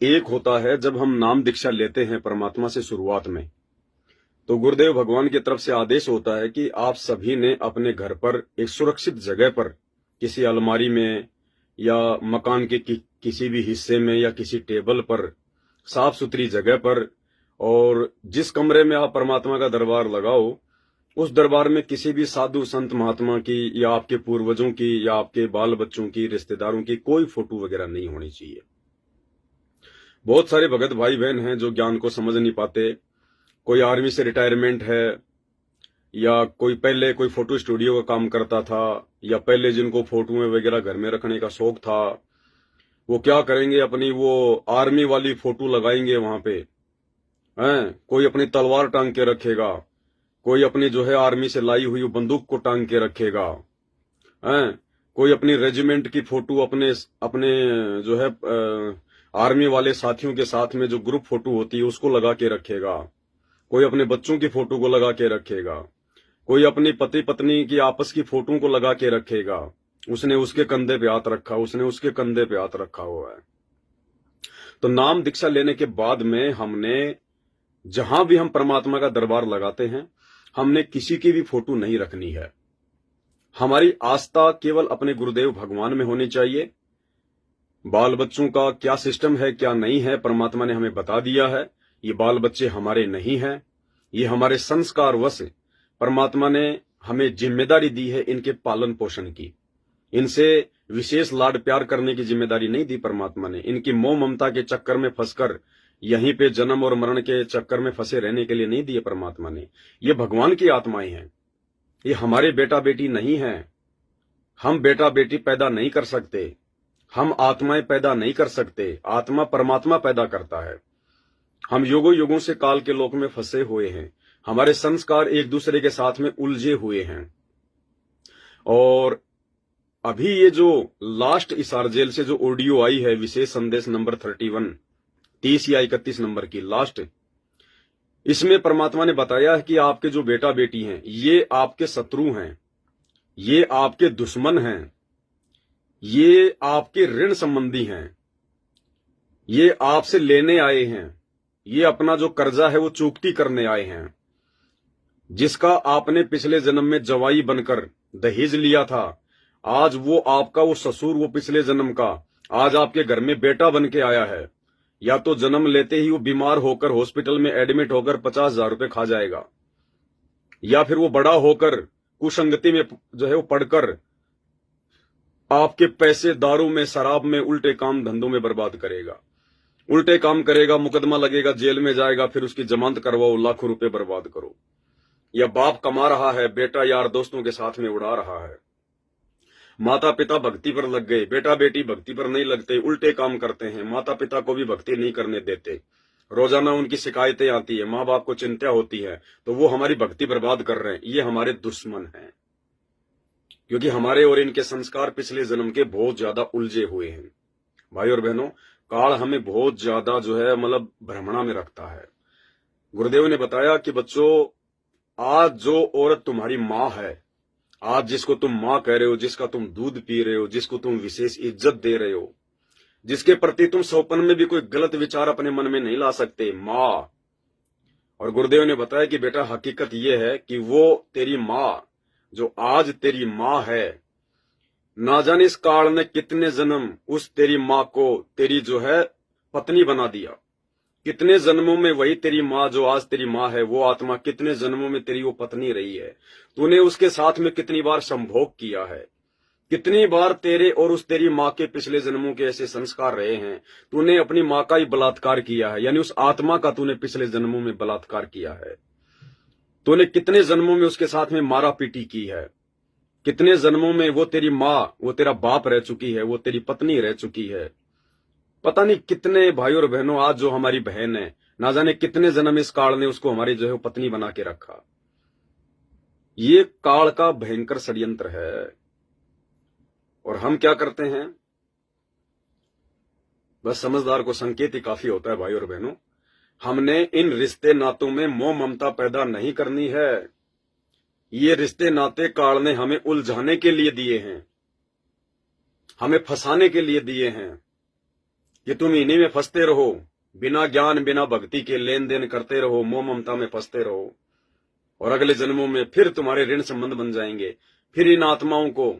एक होता है जब हम नाम दीक्षा लेते हैं परमात्मा से शुरुआत में, तो गुरुदेव भगवान की तरफ से आदेश होता है कि आप सभी ने अपने घर पर एक सुरक्षित जगह पर, किसी अलमारी में या मकान के किसी भी हिस्से में या किसी टेबल पर, साफ सुथरी जगह पर, और जिस कमरे में आप परमात्मा का दरबार लगाओ, उस दरबार में किसी भी साधु संत महात्मा की या आपके पूर्वजों की या आपके बाल बच्चों की, रिश्तेदारों की कोई फोटो वगैरह नहीं होनी चाहिए। बहुत सारे भगत भाई बहन हैं जो ज्ञान को समझ नहीं पाते। कोई आर्मी से रिटायरमेंट है, या कोई पहले कोई फोटो स्टूडियो का काम करता था, या पहले जिनको फोटोएं वगैरह घर में रखने का शौक था, वो क्या करेंगे, अपनी वो आर्मी वाली फोटो लगाएंगे वहां पे हैं। कोई अपनी तलवार टांग के रखेगा, कोई अपनी जो है आर्मी से लाई हुई बंदूक को टांग के रखेगा हैं। कोई अपनी रेजिमेंट की फोटो अपने अपने जो है आर्मी वाले साथियों के साथ में जो ग्रुप फोटो होती है उसको लगा के रखेगा। कोई अपने बच्चों की फोटो को लगा के रखेगा। कोई अपनी पति पत्नी की आपस की फोटो को लगा के रखेगा। उसने उसके कंधे पे हाथ रखा, उसने उसके कंधे पे हाथ रखा हुआ है। तो नाम दीक्षा लेने के बाद में हमने जहां भी हम परमात्मा का दरबार लगाते हैं, हमने किसी की भी फोटो नहीं रखनी है। हमारी आस्था केवल अपने गुरुदेव भगवान में होनी चाहिए। बाल बच्चों का क्या सिस्टम है क्या नहीं है, परमात्मा ने हमें बता दिया है। ये बाल बच्चे हमारे नहीं हैं, ये हमारे संस्कार वश परमात्मा ने हमें जिम्मेदारी दी है इनके पालन पोषण की। इनसे विशेष लाड प्यार करने की जिम्मेदारी नहीं दी परमात्मा ने। इनकी मोह ममता के चक्कर में फंसकर यहीं पे जन्म और मरण के चक्कर में फंसे रहने के लिए नहीं दिए परमात्मा ने। ये भगवान की आत्माएं हैं, ये हमारे बेटा बेटी नहीं है। हम बेटा बेटी पैदा नहीं कर सकते, हम आत्माएं पैदा नहीं कर सकते। आत्मा परमात्मा पैदा करता है। हम युगों युगों से काल के लोक में फंसे हुए हैं। हमारे संस्कार एक दूसरे के साथ में उलझे हुए हैं। और अभी ये जो लास्ट इसार जेल से जो ऑडियो आई है, विशेष संदेश नंबर 31, 30 या 31 नंबर की लास्ट, इसमें परमात्मा ने बताया है कि आपके जो बेटा बेटी हैं ये आपके शत्रु हैं, ये आपके दुश्मन हैं, ये आपके ऋण संबंधी हैं, ये आपसे लेने आए हैं, ये अपना जो कर्जा है वो चुकती करने आए हैं। जिसका आपने पिछले जन्म में जवाई बनकर दहेज लिया था, आज वो आपका वो ससुर, वो पिछले जन्म का आज आपके घर में बेटा बन के आया है। या तो जन्म लेते ही वो बीमार होकर हॉस्पिटल में एडमिट होकर 50,000 रुपए खा जाएगा, या फिर वो बड़ा होकर कुसंगति में जो है वो पढ़कर आपके पैसे दारू में, शराब में, उल्टे काम धंधों में बर्बाद करेगा। उल्टे काम करेगा, मुकदमा लगेगा, जेल में जाएगा, फिर उसकी जमानत करवाओ, लाखों रुपए बर्बाद करो। या बाप कमा रहा है, बेटा यार दोस्तों के साथ में उड़ा रहा है। माता पिता भक्ति पर लग गए, बेटा बेटी भक्ति पर नहीं लगते, उल्टे काम करते हैं, माता पिता को भी भक्ति नहीं करने देते। रोजाना उनकी शिकायतें आती है, माँ बाप को चिंता होती है, तो वो हमारी भक्ति बर्बाद कर रहे हैं। ये हमारे दुश्मन हैं, क्योंकि हमारे और इनके संस्कार पिछले जन्म के बहुत ज्यादा उलझे हुए हैं। भाई और बहनों, काल हमें बहुत ज्यादा जो है मतलब भ्रमणा में रखता है। गुरुदेव ने बताया कि बच्चों, आज जो औरत तुम्हारी माँ है, आज जिसको तुम माँ कह रहे हो, जिसका तुम दूध पी रहे हो, जिसको तुम विशेष इज्जत दे रहे हो, जिसके प्रति तुम सौपन में भी कोई गलत विचार अपने मन में नहीं ला सकते, माँ। और गुरुदेव ने बताया कि बेटा हकीकत यह है कि वो तेरी माँ जो आज तेरी माँ है, ना जाने इस काल ने कितने जन्म उस तेरी माँ को तेरी जो है पत्नी बना दिया। कितने जन्मों में वही तेरी माँ जो आज तेरी माँ है, वो आत्मा कितने जन्मों में तेरी वो पत्नी रही है। तूने उसके साथ में कितनी बार संभोग किया है, कितनी बार तेरे और उस तेरी माँ के पिछले जन्मों के ऐसे संस्कार रहे हैं। तूने अपनी माँ का ही बलात्कार किया है, यानी उस आत्मा का तूने पिछले जन्मों में बलात्कार किया है। तूने कितने जन्मों में उसके साथ में मारा पीटी की है। कितने जन्मों में वो तेरी माँ, वो तेरा बाप रह चुकी है, वो तेरी पत्नी रह चुकी है। पता नहीं कितने भाई और बहनों, आज जो हमारी बहन है, ना जाने कितने जन्म इस काल ने उसको हमारी जो है पत्नी बना के रखा। ये काल का भयंकर षड्यंत्र है। और हम क्या करते हैं, बस समझदार को संकेत ही काफी होता है। भाई और बहनों, हमने इन रिश्ते नातों में मोह ममता पैदा नहीं करनी है। ये रिश्ते नाते काल ने हमें उलझाने के लिए दिए हैं, हमें फंसाने के लिए दिए हैं। कि तुम इन्हीं में फंसते रहो, बिना ज्ञान बिना भक्ति के लेन देन करते रहो, मोह ममता में फंसते रहो, और अगले जन्मों में फिर तुम्हारे ऋण संबंध बन जाएंगे। फिर इन आत्माओं को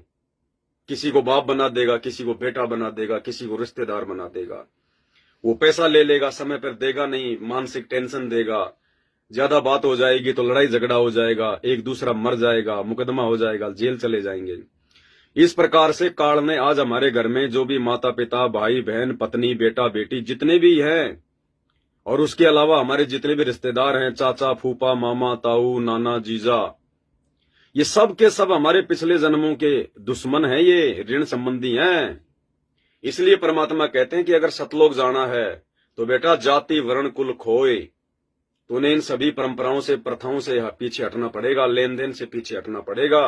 किसी को बाप बना देगा, किसी को बेटा बना देगा, किसी को रिश्तेदार बना देगा। वो पैसा ले लेगा, समय पर देगा नहीं, मानसिक टेंशन देगा, ज्यादा बात हो जाएगी तो लड़ाई झगड़ा हो जाएगा, एक दूसरा मर जाएगा, मुकदमा हो जाएगा, जेल चले जाएंगे। इस प्रकार से काल ने आज हमारे घर में जो भी माता पिता, भाई बहन, पत्नी, बेटा बेटी जितने भी हैं, और उसके अलावा हमारे जितने भी रिश्तेदार हैं, चाचा, फूफा, मामा, ताऊ, नाना, जीजा, ये सब के सब हमारे पिछले जन्मों के दुश्मन हैं, ये ऋण संबंधी हैं। इसलिए परमात्मा कहते हैं कि अगर सतलोक जाना है तो बेटा जाति वर्ण कुल खोए, तो उन्हें इन सभी परंपराओं से, प्रथाओं से पीछे हटना पड़ेगा, लेन देन से पीछे हटना पड़ेगा।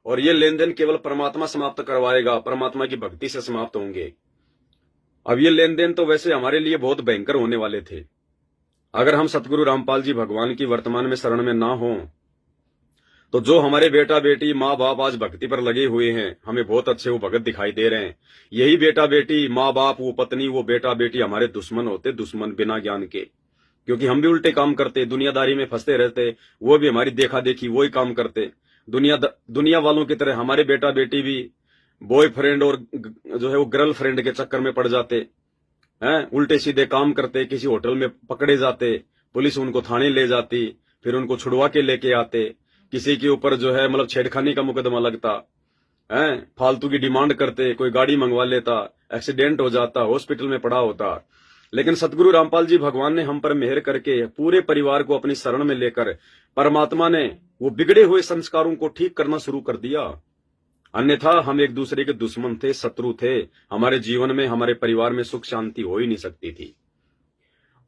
और ये लेन देन केवल परमात्मा समाप्त करवाएगा, परमात्मा की भक्ति से समाप्त होंगे। अब ये लेन देन तो वैसे हमारे लिए बहुत भयंकर होने वाले थे। अगर हम सतगुरु रामपाल जी भगवान की वर्तमान में शरण में ना हो, तो जो हमारे बेटा बेटी, माँ बाप आज भक्ति पर लगे हुए हैं, हमें बहुत अच्छे वो भगत दिखाई दे रहे हैं, यही बेटा बेटी, माँ बाप, वो पत्नी, वो बेटा बेटी हमारे दुश्मन होते, दुश्मन बिना ज्ञान के। क्योंकि हम भी उल्टे काम करते, दुनियादारी में फंसते रहते, वो भी हमारी देखा देखी वही काम करते। दुनिया वालों की तरह हमारे बेटा बेटी भी बॉयफ्रेंड और जो है वो गर्लफ्रेंड के चक्कर में पड़ जाते हैं, उल्टे सीधे काम करते, किसी होटल में पकड़े जाते, पुलिस उनको थाने ले जाती, फिर उनको छुड़वा के लेके आते, किसी के ऊपर जो है मतलब छेड़खानी का मुकदमा लगता है, फालतू की डिमांड करते, कोई गाड़ी मंगवा लेता, एक्सीडेंट हो जाता, हॉस्पिटल में पड़ा होता। लेकिन सतगुरु रामपाल जी भगवान ने हम पर मेहर करके पूरे परिवार को अपनी शरण में लेकर परमात्मा ने वो बिगड़े हुए संस्कारों को ठीक करना शुरू कर दिया। अन्यथा हम एक दूसरे के दुश्मन थे, शत्रु थे, हमारे जीवन में, हमारे परिवार में सुख शांति हो ही नहीं सकती थी।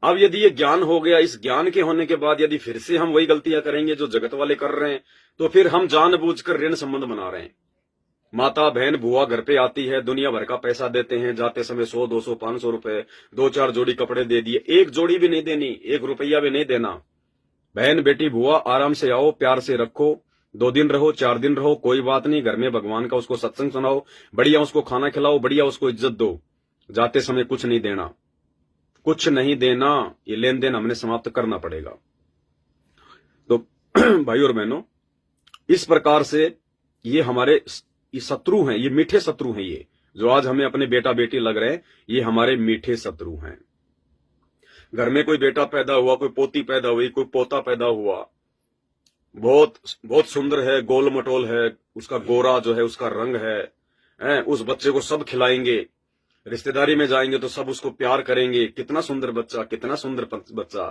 अब यदि ये ज्ञान हो गया, इस ज्ञान के होने के बाद यदि फिर से हम वही गलतियां करेंगे जो जगत वाले कर रहे हैं, तो फिर हम जानबूझकर ऋण संबंध बना रहे हैं। माता बहन बुआ घर पे आती है, दुनिया भर का पैसा देते हैं, जाते समय 100 200 500 रुपए, 2-4 जोड़ी कपड़े दे दिए, एक जोड़ी भी नहीं देनी, 1 रुपया भी नहीं देना। बहन बेटी बुआ आराम से आओ, प्यार से रखो, 2 दिन रहो, 4 दिन रहो, कोई बात नहीं, घर में भगवान का उसको सत्संग सुनाओ, बढ़िया उसको खाना खिलाओ, बढ़िया उसको इज्जत दो, जाते समय कुछ नहीं देना, कुछ नहीं देना। ये लेन देन हमने समाप्त करना पड़ेगा। तो भाई और बहनों, इस प्रकार से ये हमारे ये शत्रु हैं, ये मीठे शत्रु हैं, ये जो आज हमें अपने बेटा बेटी लग रहे हैं, ये हमारे मीठे शत्रु हैं। घर में कोई बेटा पैदा हुआ, कोई पोती पैदा हुई, कोई पोता पैदा हुआ, बहुत बहुत सुंदर है, गोल मटोल है, उसका गोरा जो है उसका रंग है, उस बच्चे को सब खिलाएंगे, रिश्तेदारी में जाएंगे तो सब उसको प्यार करेंगे, कितना सुंदर बच्चा, कितना सुंदर बच्चा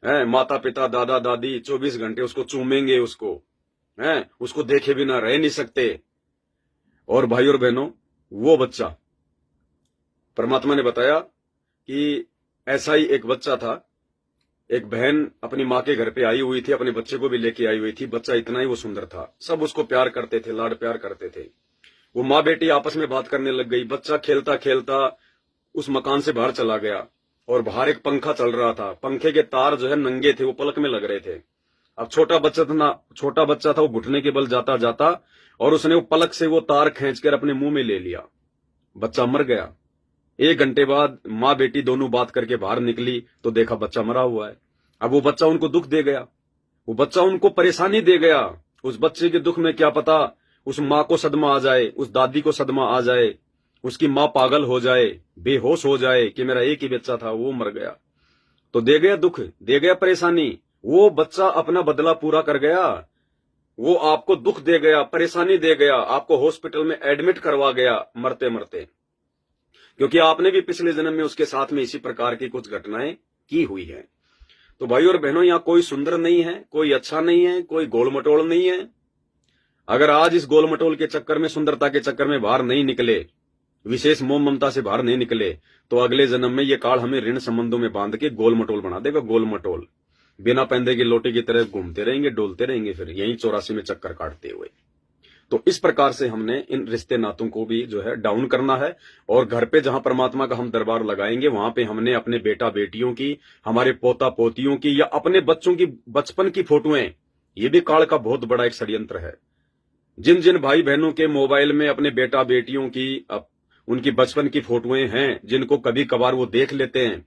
है। माता पिता, दादा दादी 24 घंटे उसको चूमेंगे, उसको देखे बिना रह नहीं सकते। और भाई और बहनों, वो बच्चा, परमात्मा ने बताया कि ऐसा ही एक बच्चा था, एक बहन अपनी माँ के घर पे आई हुई थी, अपने बच्चे को भी लेके आई हुई थी, बच्चा इतना ही वो सुंदर था, सब उसको प्यार करते थे, लाड प्यार करते थे। वो माँ बेटी आपस में बात करने लग गई, बच्चा खेलता खेलता उस मकान से बाहर चला गया, और बाहर एक पंखा चल रहा था, पंखे के तार जो है नंगे थे, वो पलक में लग रहे थे। अब छोटा बच्चा था, वो घुटने के बल जाता जाता और उसने वो पलक से वो तार खींचकर अपने मुंह में ले लिया, बच्चा मर गया। 1 घंटे बाद माँ बेटी दोनों बात करके बाहर निकली तो देखा बच्चा मरा हुआ है। अब वो बच्चा उनको दुख दे गया, वो बच्चा उनको परेशानी दे गया। उस बच्चे के दुख में क्या पता उस माँ को सदमा आ जाए, उस दादी को सदमा आ जाए, उसकी माँ पागल हो जाए, बेहोश हो जाए कि मेरा एक ही बच्चा था वो मर गया। तो दे गया दुख, दे गया परेशानी। वो बच्चा अपना बदला पूरा कर गया, वो आपको दुख दे गया, परेशानी दे गया, आपको हॉस्पिटल में एडमिट करवा गया मरते मरते, क्योंकि आपने भी पिछले जन्म में उसके साथ में इसी प्रकार की कुछ घटनाएं की हुई है। तो भाई और बहनों, यहाँ कोई सुंदर नहीं है, कोई अच्छा नहीं है, कोई गोल मटोल नहीं है। अगर आज इस गोल मटोल के चक्कर में, सुंदरता के चक्कर में बाहर नहीं निकले, विशेष मोह ममता से बाहर नहीं निकले, तो अगले जन्म में ये काल हमें ऋण संबंधों में बांध के गोल मटोल बना देगा। गोल मटोल बिना पैंदे की लोटे की तरह घूमते रहेंगे, डोलते रहेंगे, फिर यहीं 84 में चक्कर काटते हुए। तो इस प्रकार से हमने इन रिश्ते नातों को भी जो है डाउन करना है, और घर पे जहां परमात्मा का हम दरबार लगाएंगे वहां पे हमने अपने बेटा बेटियों की, हमारे पोता पोतियों की, या अपने बच्चों की बचपन की फोटोएं, ये भी काल का बहुत बड़ा एक षड्यंत्र है। जिन जिन भाई बहनों के मोबाइल में अपने बेटा बेटियों की उनकी बचपन की फोटोएं हैं जिनको कभी कभार वो देख लेते हैं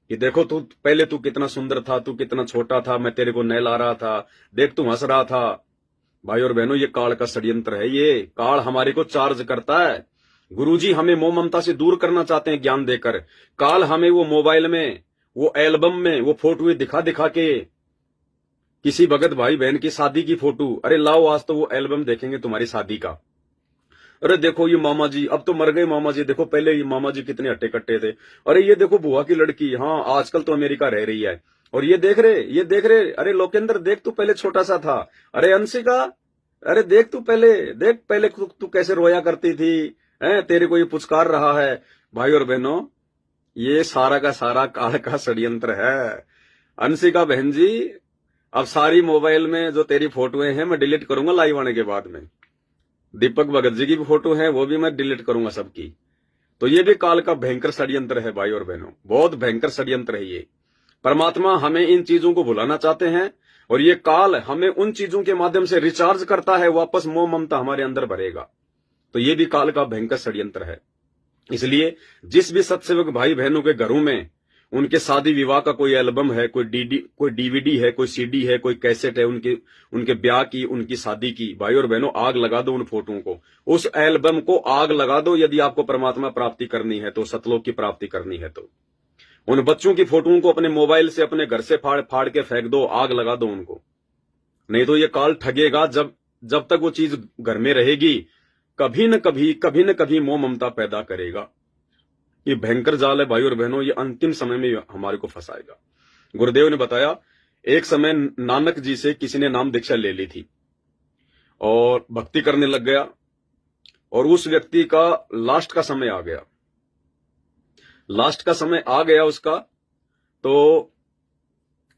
कि देखो तू पहले तू कितना सुंदर था, तू कितना छोटा था, मैं तेरे को नहला रहा था, देख तू हंस रहा था। भाई और बहनों, ये काल का षड्यंत्र है। ये काल हमारे को चार्ज करता है। गुरुजी हमें मोह ममता से दूर करना चाहते हैं ज्ञान देकर। काल हमें वो मोबाइल में, वो एल्बम में वो फोटो दिखा दिखा के, किसी भगत भाई बहन की शादी की फोटो, अरे लाओ आज तो वो एल्बम देखेंगे तुम्हारी शादी का। अरे देखो ये मामा जी, अब तो मर गए मामा जी, देखो पहले ये मामा जी कितने हट्टे कट्टे थे। अरे ये देखो बुआ की लड़की, हाँ आजकल तो अमेरिका रह रही है। और ये देख रहे, ये देख रहे, अरे लोकेंद्र देख तू पहले छोटा सा था। अरे अंशिका, अरे देख तू पहले, देख पहले तू कैसे रोया करती थी, है तेरे को ये पुचकार रहा है। भाई और बहनों, ये सारा का सारा काल का षड्यंत्र है। अंशिका बहन जी, अब सारी मोबाइल में जो तेरी फोटोएं हैं मैं डिलीट करूंगा लाइव आने के बाद में। दीपक भगत जी की भी फोटो है, वो भी मैं डिलीट करूंगा सबकी। तो ये भी काल का भयंकर षड्यंत्र है भाई और बहनों, बहुत भयंकर षड्यंत्र है ये। परमात्मा हमें इन चीजों को भुलाना चाहते हैं और ये काल हमें उन चीजों के माध्यम से रिचार्ज करता है, वापस मोह ममता हमारे अंदर भरेगा। तो ये भी काल का भयंकर षड्यंत्र है। इसलिए जिस भी सत्सेवक भाई बहनों के घरों में उनके शादी विवाह का कोई एल्बम है, कोई डीवीडी है, कोई सीडी है, कोई कैसेट है, उनके ब्याह की, उनकी शादी की, भाई और बहनों आग लगा दो उन फोटोओं को, उस एल्बम को आग लगा दो। यदि आपको परमात्मा प्राप्ति करनी है तो, सतलोक की प्राप्ति करनी है तो उन बच्चों की फोटोओं को अपने मोबाइल से अपने घर से फाड़ फाड़ के फेंक दो, आग लगा दो उनको। नहीं तो ये काल ठगेगा। जब तक वो चीज घर में रहेगी, कभी न कभी मोह ममता पैदा करेगा। ये भयंकर जाल है भाई और बहनों, ये अंतिम समय में हमारे को फंसाएगा। गुरुदेव ने बताया, एक समय नानक जी से किसी ने नाम दीक्षा ले ली थी और भक्ति करने लग गया, और उस व्यक्ति का लास्ट का समय आ गया। लास्ट का समय आ गया उसका, तो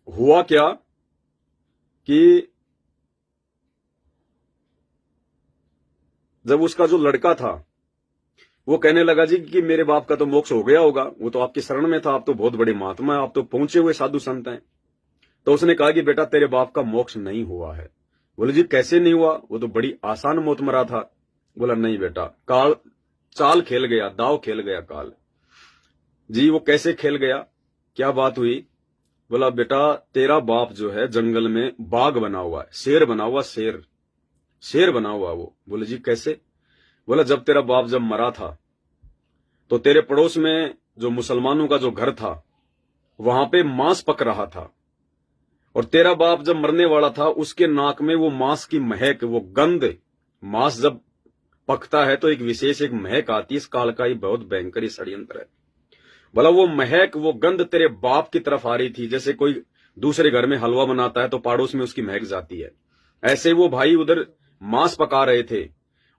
हुआ क्या कि जब उसका जो लड़का था वो कहने लगा जी कि मेरे बाप का तो मोक्ष हो गया होगा, वो तो आपकी शरण में था, आप तो बहुत बड़े महात्मा है, आप तो पहुंचे हुए साधु संत हैं। तो उसने कहा कि बेटा तेरे बाप का मोक्ष नहीं हुआ है। बोले जी कैसे नहीं हुआ, वो तो बड़ी आसान मौत मरा था। बोला नहीं बेटा, काल चाल खेल गया, दाव खेल गया काल। जी वो कैसे खेल गया, क्या बात हुई? बोला बेटा तेरा बाप जो है जंगल में बाघ बना हुआ है, शेर बना हुआ, शेर बना हुआ वो। बोले जी कैसे? बोला जब तेरा बाप जब मरा था तो तेरे पड़ोस में जो मुसलमानों का जो घर था वहां पे मांस पक रहा था, और तेरा बाप जब मरने वाला था उसके नाक में वो मांस की महक, वो गंध, मांस जब पकता है तो एक विशेष एक महक आती है। इस काल का ये बहुत भयंकर षड्यंत्र है। बोला वो महक, वो गंध तेरे बाप की तरफ आ रही थी, जैसे कोई दूसरे घर में हलवा बनाता है तो पड़ोस में उसकी महक जाती है, ऐसे वो भाई उधर मांस पका रहे थे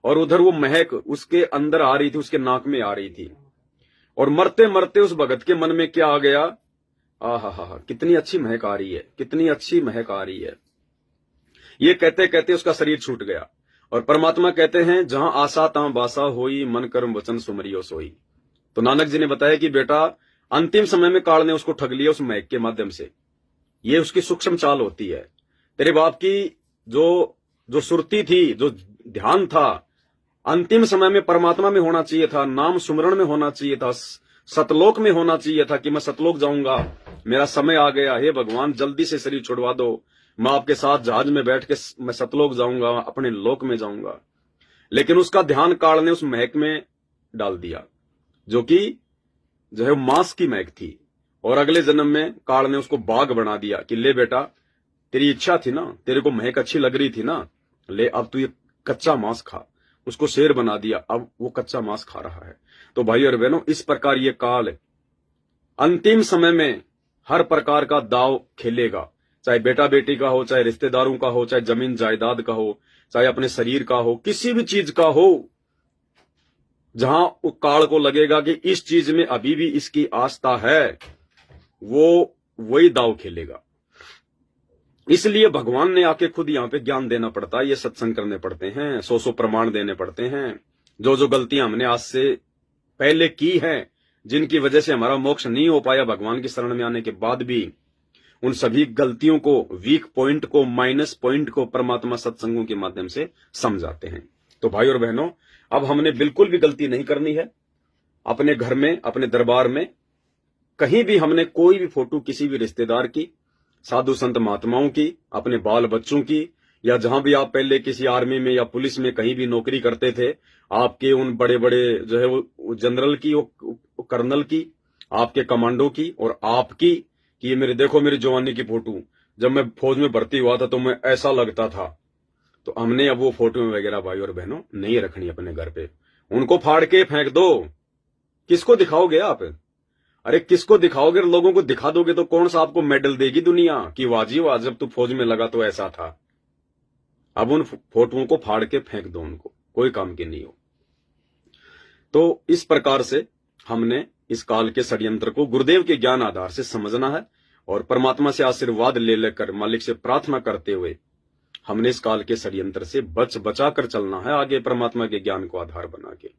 और उधर वो महक उसके अंदर आ रही थी, उसके नाक में आ रही थी। और मरते मरते उस भगत के मन में क्या आ गया, आहा कितनी अच्छी महक आ रही है, कितनी अच्छी महक आ रही है। ये कहते कहते उसका शरीर छूट गया। और परमात्मा कहते हैं जहां आशा तहां बासा होई, मन कर्म वचन सुमरियो सोई। तो नानक जी ने बताया कि बेटा अंतिम समय में काल ने उसको ठग लिया उस महक के माध्यम से। ये उसकी सूक्ष्म चाल होती है। तेरे बाप की जो सुरती थी, जो ध्यान था, अंतिम समय में परमात्मा में होना चाहिए था, नाम सुमरण में होना चाहिए था, सतलोक में होना चाहिए था कि मैं सतलोक जाऊंगा, मेरा समय आ गया, हे भगवान जल्दी से शरीर छुड़वा दो, मैं आपके साथ जहाज में बैठ के मैं सतलोक जाऊंगा, अपने लोक में जाऊंगा। लेकिन उसका ध्यान काल ने उस महक में डाल दिया, जो कि जो है मांस की महक थी। और अगले जन्म में काल ने उसको बाघ बना दिया कि ले बेटा तेरी इच्छा थी ना, तेरे को महक अच्छी लग रही थी ना, ले अब तू ये कच्चा मांस खा। उसको शेर बना दिया, अब वो कच्चा मांस खा रहा है। तो भाई और बहनों, इस प्रकार ये काल अंतिम समय में हर प्रकार का दाव खेलेगा, चाहे बेटा बेटी का हो, चाहे रिश्तेदारों का हो, चाहे जमीन जायदाद का हो, चाहे अपने शरीर का हो, किसी भी चीज का हो। जहां वो काल को लगेगा कि इस चीज में अभी भी इसकी आस्था है, वो वही दाव खेलेगा। इसलिए भगवान ने आके खुद यहाँ पे ज्ञान देना पड़ता है, ये सत्संग करने पड़ते हैं, 100 प्रमाण देने पड़ते हैं। जो गलतियां हमने आज से पहले की हैं, जिनकी वजह से हमारा मोक्ष नहीं हो पाया भगवान की शरण में आने के बाद भी, उन सभी गलतियों को, वीक पॉइंट को, माइनस पॉइंट को परमात्मा सत्संगों के माध्यम से समझाते हैं। तो भाई और बहनों, अब हमने बिल्कुल भी गलती नहीं करनी है। अपने घर में, अपने दरबार में, कहीं भी हमने कोई भी फोटो किसी भी रिश्तेदार की, साधु संत महात्माओं की, अपने बाल बच्चों की, या जहां भी आप पहले किसी आर्मी में या पुलिस में कहीं भी नौकरी करते थे, आपके उन बड़े बड़े जो है वो जनरल की, वो कर्नल की, आपके कमांडो की और आपकी, कि ये मेरे देखो मेरी जवानी की फोटो, जब मैं फौज में भर्ती हुआ था तो मैं ऐसा लगता था। तो हमने अब वो फोटो वगैरह भाई और बहनों नहीं रखनी अपने घर पे, उनको फाड़ के फेंक दो। किसको दिखाओगे आप? अरे किसको दिखाओगे? लोगों को दिखा दोगे तो कौन सा आपको मेडल देगी दुनिया कि वाह जी वाह, जब तू फौज में लगा तो ऐसा था। अब उन फोटोओं को फाड़ के फेंक दो, उनको कोई काम की नहीं हो। तो इस प्रकार से हमने इस काल के षड्यंत्र को गुरुदेव के ज्ञान आधार से समझना है और परमात्मा से आशीर्वाद ले लेकर, मालिक से प्रार्थना करते हुए हमने इस काल के षड्यंत्र से बचा कर चलना है आगे, परमात्मा के ज्ञान को आधार बना के।